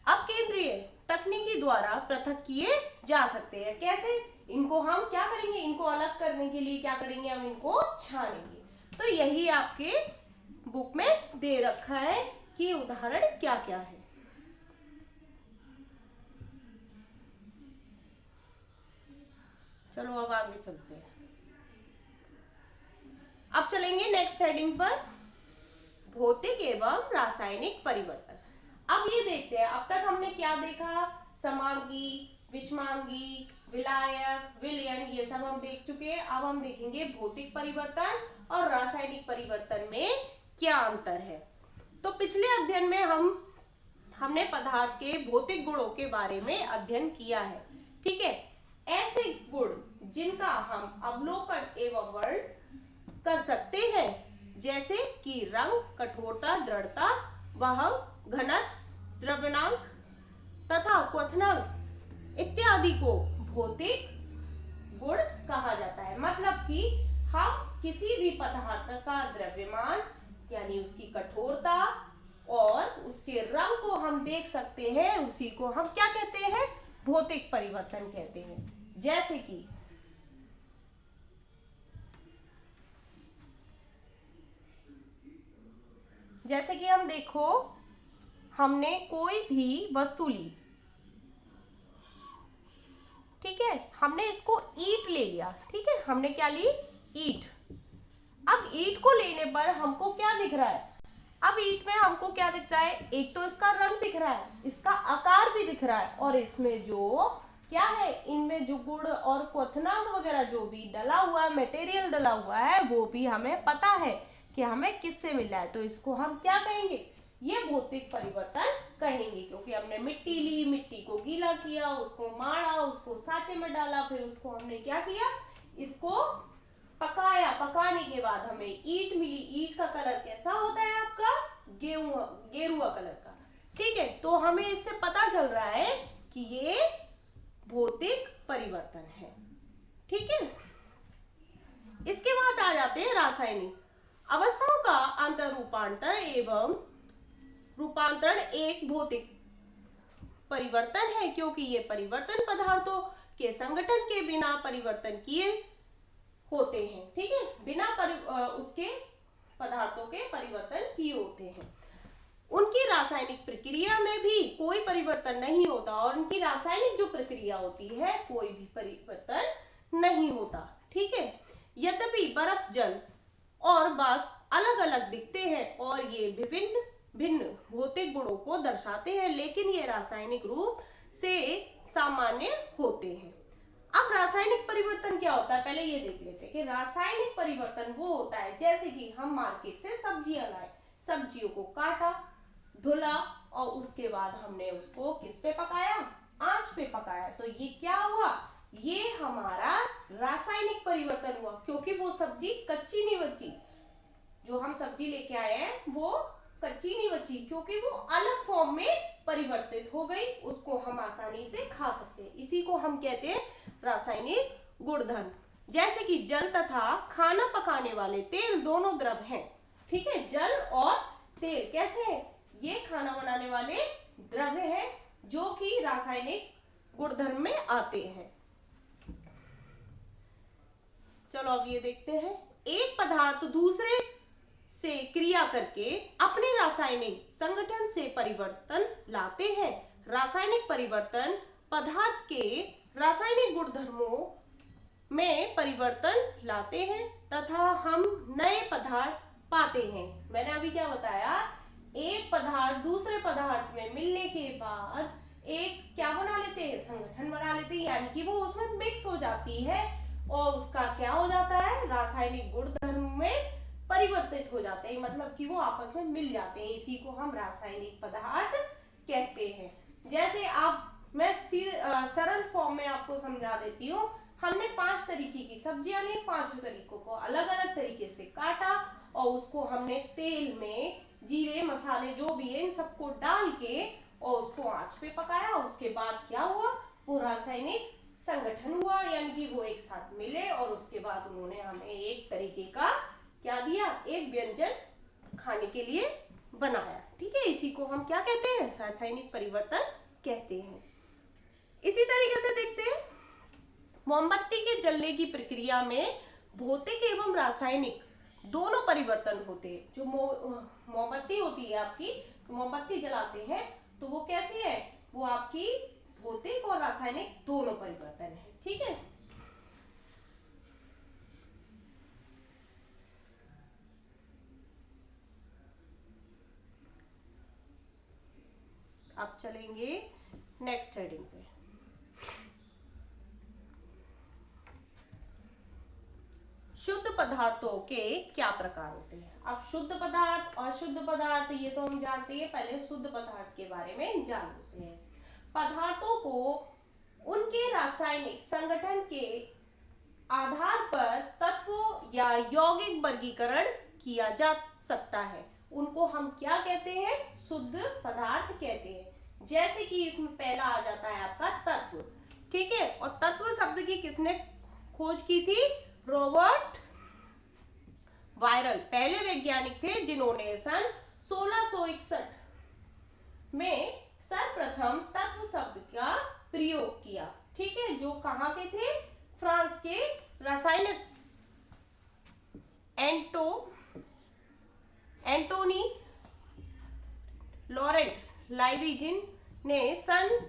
अपकेंद्रीय तकनीकी द्वारा पृथक किए जा सकते हैं। कैसे? इनको हम क्या करेंगे, इनको अलग करने के लिए क्या करेंगे, हम इनको छानेंगे। तो यही आपके बुक में दे रखा है कि उदाहरण क्या क्या है। चलो अब आगे चलते हैं। अब चलेंगे नेक्स्ट हेडिंग पर, भौतिक एवं रासायनिक परिवर्तन। अब ये देखते हैं, अब तक हमने क्या देखा, समांगी, विषमांगी, विलायक, विलयन, ये सब हम देख चुके हैं। अब हम देखेंगे भौतिक परिवर्तन और रासायनिक परिवर्तन में क्या अंतर है। तो पिछले अध्ययन में हमने पदार्थ के भौतिक गुणों के बारे में अध्ययन किया है, ठीक है। ऐसे गुण जिनका हम अवलोकन एवं वर्ण कर सकते हैं, जैसे कि रंग, कठोरता, दृढ़ता, वहन, घनत्व, द्रव्यनांक तथा क्वथनांक इत्यादि को भौतिक गुण कहा जाता है। मतलब कि हम किसी भी पदार्थ का द्रव्यमान यानी उसकी कठोरता और उसके रंग को हम देख सकते हैं, उसी को हम क्या कहते हैं, भौतिक परिवर्तन कहते हैं। जैसे कि हम देखो, हमने कोई भी वस्तु ली, ठीक है, हमने इसको ईंट ले लिया, ठीक है, हमने क्या ली, ईंट। अब ईंट को लेने पर हमको क्या दिख रहा है, अब ईंट में हमको क्या दिख रहा है, एक तो इसका रंग दिख रहा है, इसका आकार भी दिख रहा है, और इसमें जो क्या है, इनमें जो गुण और क्वथनांक वगैरह जो भी डला हुआ है, मटेरियल डला हुआ है, वो भी हमें पता है कि हमें किससे मिला है। तो इसको हम क्या कहेंगे, ये भौतिक परिवर्तन कहेंगे, क्योंकि हमने मिट्टी ली, मिट्टी को गीला किया, उसको माड़ा, उसको सांचे में डाला, फिर उसको हमने क्या किया, इसको पकाया, पकाने के बाद हमें ईंट मिली। ईंट का कलर कैसा होता है आपका, गेरुआ कलर का, ठीक है। तो हमें इससे पता चल रहा है कि ये भौतिक परिवर्तन है। ठीक है, इसके बाद आ जाते हैं रासायनिक अवस्थाओं का अंतर रूपांतर एवं रूपांतरण एक भौतिक परिवर्तन है, क्योंकि ये परिवर्तन पदार्थों के संगठन के बिना परिवर्तन किए होते हैं। ठीक है, बिना उसके पदार्थों के परिवर्तन किए होते हैं। उनकी रासायनिक प्रक्रिया में भी कोई परिवर्तन नहीं होता और उनकी रासायनिक जो प्रक्रिया होती है कोई भी परिवर्तन नहीं होता। ठीक है, यद्यपि बर्फ, जल और वाष्प अलग अलग दिखते हैं और ये विभिन्न भिन्न भौतिक गुणों को दर्शाते हैं, लेकिन ये रासायनिक रूप से सामान्य होते हैं। अब रासायनिक परिवर्तन क्या होता है, पहले ये देख लेते हैं कि रासायनिक परिवर्तन वो होता है जैसे कि हम मार्केट से सब्जियां लाए, सब्जियों को काटा, धुला और उसके बाद हमने उसको किस पे पकाया, आंच पे पकाया, तो ये क्या हुआ, ये हमारा रासायनिक परिवर्तन हुआ, क्योंकि वो सब्जी कच्ची नहीं बची। जो हम सब्जी लेके आए हैं वो कच्ची नहीं बची, क्योंकि वो अलग फॉर्म में परिवर्तित हो गई, उसको हम आसानी से खा सकते हैं। इसी को हम कहते हैं रासायनिक गुणधर्म। जैसे कि जल तथा खाना पकाने वाले तेल दोनों द्रव हैं। ठीक है, जल और तेल कैसे हैं, ये खाना बनाने वाले द्रव्य हैं जो कि रासायनिक गुणधर्म में आते हैं। चलो अब ये देखते हैं, एक पदार्थ दूसरे से क्रिया करके अपने रासायनिक संगठन से परिवर्तन लाते हैं। रासायनिक परिवर्तन पदार्थ के रासायनिक गुणधर्मों में परिवर्तन लाते हैं तथा हम नए पदार्थ पाते हैं। मैंने अभी क्या बताया, एक पदार्थ दूसरे पदार्थ में मिलने के बाद एक क्या बना लेते हैं, संगठन बना लेते हैं, यानी कि वो उसमें मिक्स हो जाती है और उसका क्या हो जाता है, रासायनिक गुणधर्म में परिवर्तित हो जाते हैं, मतलब कि वो आपस में मिल जाते हैं। इसी को हम रासायनिक पदार्थ कहते हैं। जैसे आप मैं सरल फॉर्म में आपको समझा देती हूँ। हमने 5 तरीके की सब्जियां ली, 5 तरीकों को अलग अलग तरीके से काटा और उसको हमने तेल में जीरे मसाले जो भी है इन सबको डाल के और उसको आंच पे पकाया। उसके बाद क्या हुआ, वो रासायनिक संगठन हुआ, यानी कि वो एक साथ मिले और उसके बाद उन्होंने हमें एक तरीके का क्या दिया, एक व्यंजन खाने के लिए बनाया। ठीक है, इसी को हम क्या कहते हैं, रासायनिक परिवर्तन कहते हैं। इसी तरीके से देखते हैं, मोमबत्ती के जलने की प्रक्रिया में भौतिक एवं रासायनिक दोनों परिवर्तन होते हैं। जो मोमबत्ती होती है आपकी, मोमबत्ती जलाते हैं तो वो कैसी है, वो आपकी भौतिक और रासायनिक दोनों परिवर्तन है। ठीक है, अब चलेंगे नेक्स्ट हेडिंग पे। शुद्ध पदार्थों के क्या प्रकार होते हैं। अब शुद्ध पदार्थ और अशुद्ध पदार्थ ये तो हम जानते हैं, पहले शुद्ध पदार्थ के बारे में जान लेते हैं। पदार्थों को उनके रासायनिक संगठन के आधार पर तत्वों या यौगिक वर्गीकरण किया जा सकता है, उनको हम क्या कहते हैं, शुद्ध पदार्थ कहते हैं। जैसे कि इसमें पहला आ जाता है आपका तत्व। ठीक है, और तत्व शब्द की किसने खोज की थी, रॉबर्ट वायरल पहले वैज्ञानिक थे जिन्होंने सन 1661 में सर्वप्रथम तत्व शब्द का प्रयोग किया। ठीक है, जो कहां के थे, फ्रांस के रासायनिक एंटोनी लॉरेंट लाइविजिन ने सन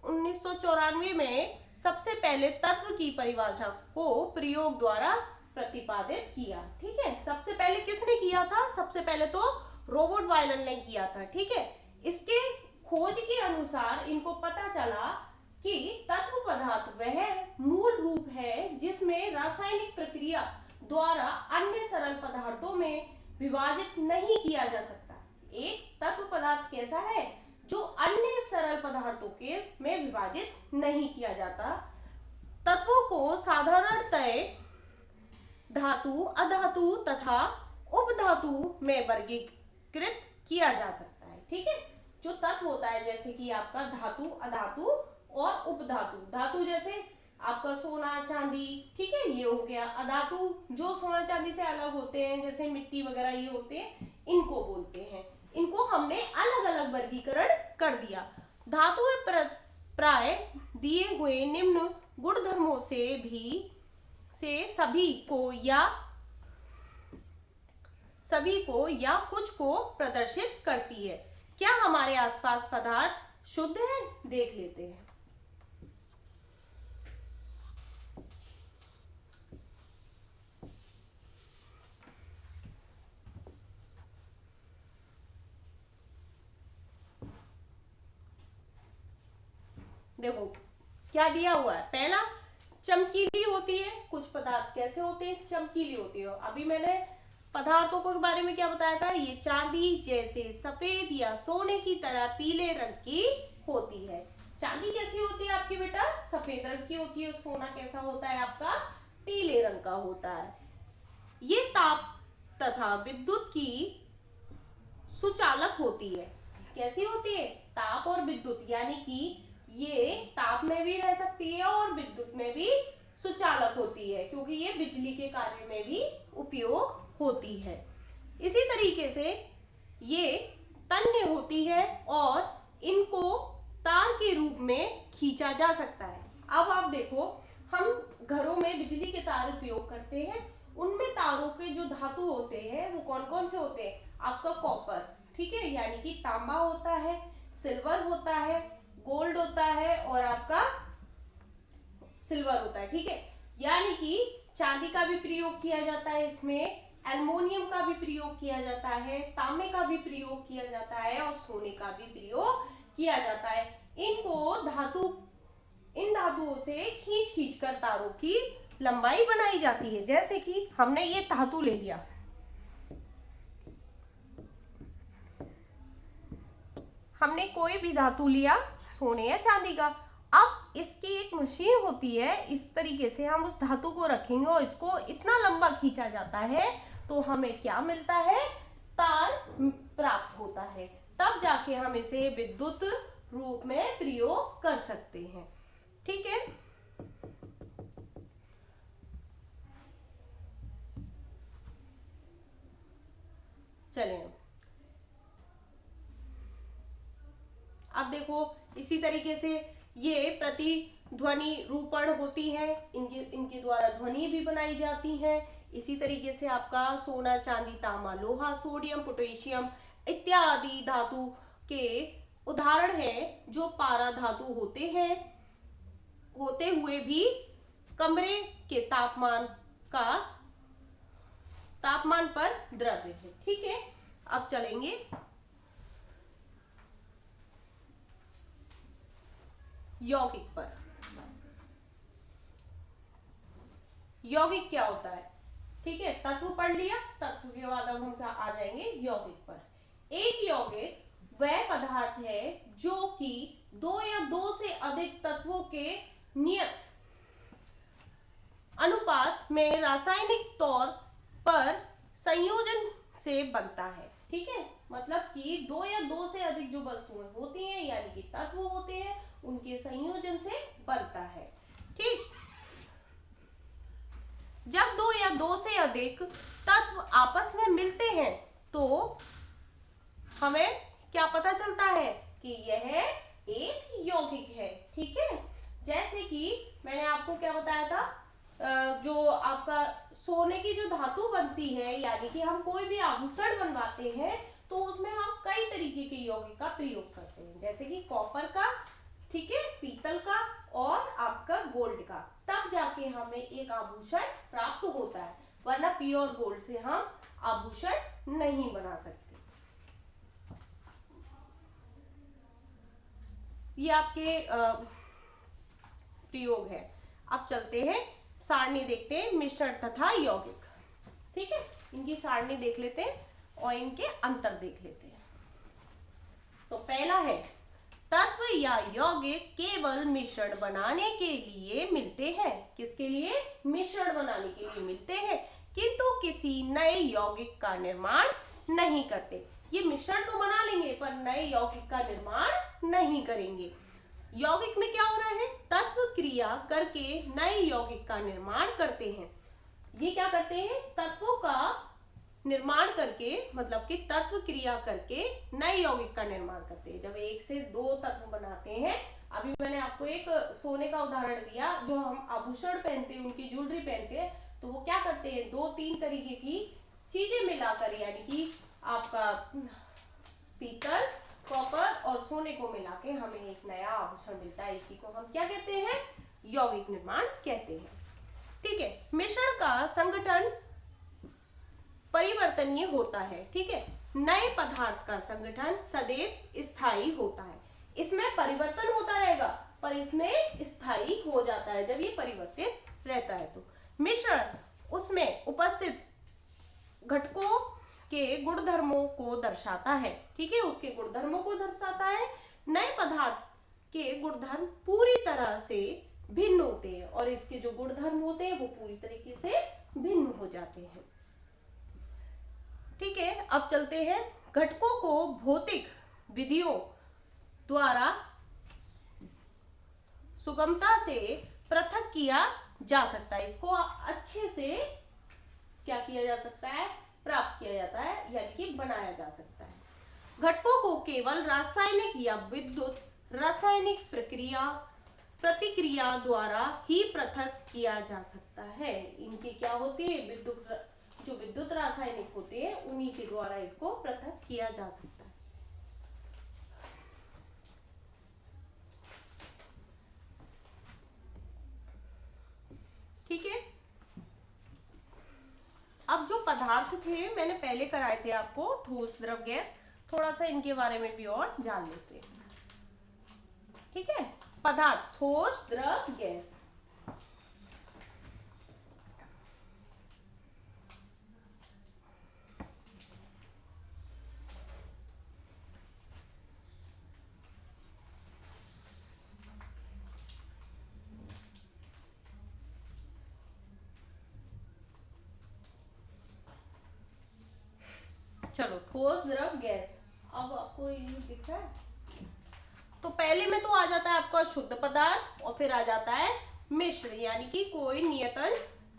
1994 में सबसे पहले तत्व की परिभाषा को प्रयोग द्वारा प्रतिपादित किया। ठीक है, सबसे पहले किसने किया था, सबसे पहले तो रॉबर्ट वायरल ने किया था। ठीक है, इसके खोज के अनुसार इनको पता चला कि तत्व पदार्थ वह मूल रूप है जिसमें रासायनिक प्रक्रिया द्वारा अन्य सरल पदार्थों में विभाजित नहीं किया जा सकता। एक तत्व पदार्थ कैसा है, जो अन्य सरल पदार्थों के में विभाजित नहीं किया जाता। तत्वों को साधारणतः धातु, अधातु तथा उपधातु में वर्गीकृत किया जा सकता है। ठीक है, जो तत्व होता है, जैसे कि आपका धातु, अधातु और उपधातु। धातु जैसे आपका सोना चांदी, ठीक है, ये हो गया। अधातु जो सोना चांदी से अलग होते हैं, जैसे मिट्टी वगैरह ये होते हैं, इनको बोलते हैं। इनको हमने अलग अलग वर्गीकरण कर दिया। धातु प्राय दिए हुए निम्न गुणधर्मों से सभी को या कुछ को प्रदर्शित करती है। क्या हमारे आसपास पदार्थ शुद्ध है? देख लेते हैं। देखो क्या दिया हुआ है। पहला, चमकीली होती है। कुछ पदार्थ कैसे होते हैं? चमकीली होती है। अभी मैंने पदार्थों के बारे में क्या बताया था? ये चांदी जैसे सफेद या सोने की तरह पीले रंग की होती है। चांदी कैसी होती है आपकी बेटा? सफेद रंग की होती है। सोना कैसा होता है आपका? पीले रंग का होता है। ये ताप तथा विद्युत की सुचालक होती है। कैसी होती है? ताप और विद्युत, यानी कि ये ताप में भी रह सकती है और विद्युत में भी सुचालक होती है, क्योंकि ये बिजली के कार्य में भी उपयोग होती है। इसी तरीके से ये तन्य होती है और इनको तार के रूप में खींचा जा सकता है। अब आप देखो, हम घरों में बिजली के तार उपयोग करते हैं, उनमें तारों के जो धातु होते हैं वो कौन कौन से होते हैं? आपका कॉपर, ठीक है, यानी कि तांबा होता है, सिल्वर होता है, गोल्ड होता है और आपका सिल्वर होता है, ठीक है। यानी कि चांदी का भी प्रयोग किया जाता है इसमें, एल्युमिनियम का भी प्रयोग किया जाता है, तांबे का भी प्रयोग किया जाता है और सोने का भी प्रयोग किया जाता है। इन धातुओं से खींच खींच कर तारों की लंबाई बनाई जाती है। जैसे कि हमने ये धातु ले लिया, हमने कोई भी धातु लिया, सोने या चांदी का। अब इसकी एक मशीन होती है, इस तरीके से हम उस धातु को रखेंगे और इसको इतना लंबा खींचा जाता है तो हमें क्या मिलता है? तार प्राप्त होता है। तब जाके हम इसे विद्युत रूप में प्रयोग कर सकते हैं, ठीक है। चलिए अब देखो, इसी तरीके से ये प्रतिध्वनि रूपण होती है, इनके द्वारा ध्वनि भी बनाई जाती है। इसी तरीके से आपका सोना चांदी तांबा लोहा सोडियम पोटेशियम इत्यादि धातु के उदाहरण हैं, जो पारा धातु होते हुए भी कमरे के तापमान पर द्रव्य है, ठीक है। अब चलेंगे यौगिक पर। यौगिक क्या होता है? ठीक है, तत्व पढ़ लिया, तत्व के बाद अब हम आ जाएंगे यौगिक पर। एक यौगिक वह पदार्थ है जो कि दो या दो से अधिक तत्वों के नियत अनुपात में रासायनिक तौर पर संयोजन से बनता है, ठीक है। मतलब कि दो या दो से अधिक जो वस्तुएं होती हैं, यानी कि तत्व होते हैं, उनके संयोजन से बनता है, ठीक। जब दो या दो से अधिक तत्व आपस में मिलते हैं तो हमें क्या पता चलता है? कि यह एक यौगिक है, ठीक है। जैसे कि मैंने आपको क्या बताया था, जो आपका सोने की जो धातु बनती है, यानी कि हम कोई भी आभूषण बनवाते हैं तो उसमें हम कई तरीके के यौगिक का प्रयोग करते हैं, जैसे कि कॉपर का, ठीक है, पीतल का और आपका गोल्ड का। तब जाके हमें एक आभूषण प्राप्त होता है, वरना प्योर गोल्ड से हम आभूषण नहीं बना सकते। ये आपके प्रयोग है। अब चलते हैं सारणी देखते हैं, मिश्रण तथा यौगिक, ठीक है। इनकी सारणी देख लेते हैं और इनके अंतर देख लेते हैं। तो पहला है, तत्व या यौगिक केवल मिश्रण बनाने के लिए मिलते हैं। किसके लिए? मिश्रण बनाने के लिए मिलते हैं, किंतु किसी नए यौगिक का निर्माण नहीं करते। ये मिश्रण तो बना लेंगे पर पर नए यौगिक का निर्माण नहीं करेंगे। यौगिक में क्या हो रहा है, तत्व क्रिया करके नए यौगिक का निर्माण करते हैं। ये क्या करते हैं, तत्वों का निर्माण करके, मतलब कि तत्व क्रिया करके नए यौगिक का निर्माण करते हैं। जब एक से दो तत्व बनाते हैं, अभी मैंने आपको एक सोने का उदाहरण दिया, जो हम आभूषण पहनते हैं, उनकी ज्वेलरी पहनते हैं, तो वो क्या करते हैं, दो तीन तरीके की चीजें मिलाकर, यानी कि आपका पीतल, कॉपर और सोने को मिला के हमें एक नया आभूषण मिलता है। इसी को हम क्या कहते हैं, यौगिक निर्माण कहते हैं। ठीक है, मिश्रण का संगठन परिवर्तनीय होता है। ठीक है, नए पदार्थ का संगठन सदैव स्थायी होता है। इसमें परिवर्तन होता रहेगा, पर इसमें स्थायी हो जाता है जब ये परिवर्तित रहता है। तो मिश्रण उसमें उपस्थित घटकों के गुणधर्मों को दर्शाता है। ठीक है, उसके गुणधर्मों को दर्शाता है। नए पदार्थ के गुणधर्म पूरी तरह से भिन्न होते हैं, और इसके जो गुणधर्म होते हैं वो पूरी तरीके से भिन्न हो जाते हैं। ठीक है, अब चलते हैं, घटकों को भौतिक विधियों द्वारा सुगमता से पृथक किया जा सकता है। इसको अच्छे से क्या किया जा सकता है, प्राप्त किया जाता है, यानी कि बनाया जा सकता है। घटकों को केवल रासायनिक या विद्युत रासायनिक प्रतिक्रिया द्वारा ही पृथक किया जा सकता है। इनकी क्या होती है, जो विद्युत रासायनिक होते हैं, उन्हीं के द्वारा इसको पृथक किया जा सकता है। ठीक है, अब जो पदार्थ थे मैंने पहले कराए थे आपको, ठोस, द्रव, गैस, थोड़ा सा इनके बारे में भी और जान लेते हैं। ठीक है, पदार्थ, ठोस, द्रव, गैस। चलो, ठोस, द्रव, गैस। अब आपको ये दिख रहा है, तो पहले में तो आ जाता है आपका शुद्ध पदार्थ, और फिर आ जाता है मिश्र, यानी कि कोई नियतन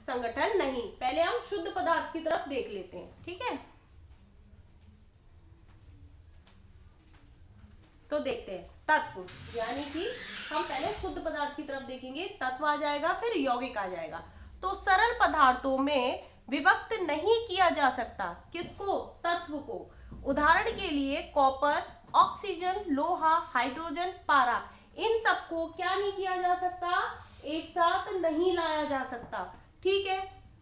संगठन नहीं। पहले हम शुद्ध पदार्थ की तरफ देख लेते हैं। ठीक है, तो देखते हैं तत्व, यानी कि हम पहले शुद्ध पदार्थ की तरफ देखेंगे, तत्व आ जाएगा, फिर यौगिक आ जाएगा। तो सरल पदार्थों में विभक्त नहीं किया जा सकता, किसको, तत्व को। उदाहरण के लिए कॉपर, ऑक्सीजन, लोहा, हाइड्रोजन, पारा, इन सबको क्या नहीं किया जा सकता, एक साथ नहीं लाया जा सकता। ठीक है,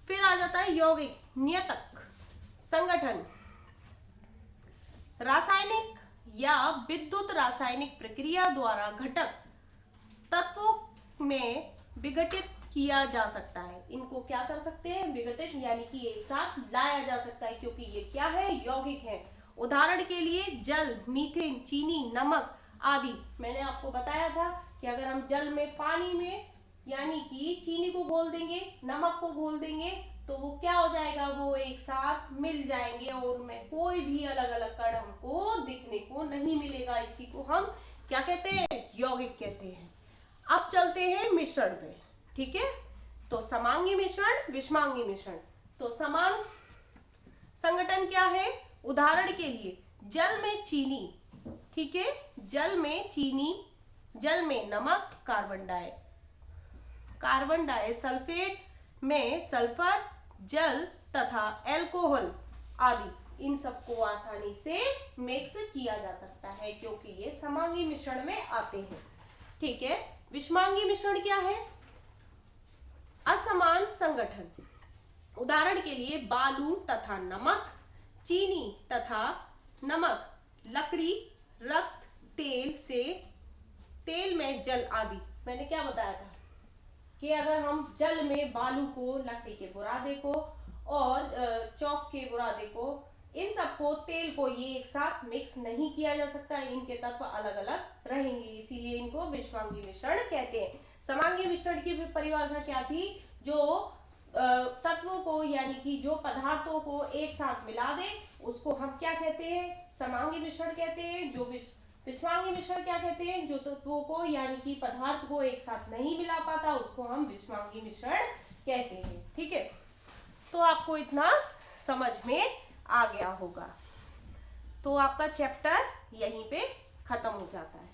फिर आ जाता है यौगिक, नियतक संगठन, रासायनिक या विद्युत रासायनिक प्रक्रिया द्वारा घटक तत्वों में विघटित किया जा सकता है। इनको क्या कर सकते हैं, विघटित, यानी कि एक साथ लाया जा सकता है, क्योंकि ये क्या है, यौगिक है। उदाहरण के लिए जल, मीथेन, चीनी, नमक आदि। मैंने आपको बताया था कि अगर हम जल में, पानी में, यानी कि चीनी को घोल देंगे, नमक को घोल देंगे, तो वो क्या हो जाएगा, वो एक साथ मिल जाएंगे, और उनमें कोई भी अलग अलग कण हमको दिखने को नहीं मिलेगा। इसी को हम क्या कहते हैं, यौगिक कहते हैं। अब चलते हैं मिश्रण पे। ठीक है, तो समांगी मिश्रण, विषमांगी मिश्रण। तो समान संगठन क्या है, उदाहरण के लिए जल में चीनी, ठीक है, जल में चीनी, जल में नमक, कार्बन डाइसल्फेट में सल्फर, जल तथा एल्कोहल आदि, इन सबको आसानी से मिक्स किया जा सकता है, क्योंकि ये समांगी मिश्रण में आते हैं। ठीक है, विषमांगी मिश्रण क्या है, असमान संगठन। उदाहरण के लिए बालू तथा नमक, चीनी तथा नमक, लकड़ी, रक्त, तेल में जल आदि। मैंने क्या बताया था कि अगर हम जल में बालू को, लकड़ी के बुरादे को और चौक के बुरादे को, इन सबको, तेल को, ये एक साथ मिक्स नहीं किया जा सकता, इनके तत्व अलग अलग रहेंगे, इसीलिए इनको विषमांगी मिश्रण कहते हैं। समांगी मिश्रण की परिभाषा क्या थी, जो तत्वों को, यानी कि जो पदार्थों को एक साथ मिला दे, उसको हम क्या कहते हैं, समांगी मिश्रण कहते हैं। जो विषमांगी मिश्रण क्या कहते हैं, जो तत्वों को यानी कि पदार्थ को एक साथ नहीं मिला पाता उसको हम विषमांगी मिश्रण कहते हैं। ठीक है, तो आपको इतना समझ में आ गया होगा। तो आपका चैप्टर यहीं पे खत्म हो जाता है।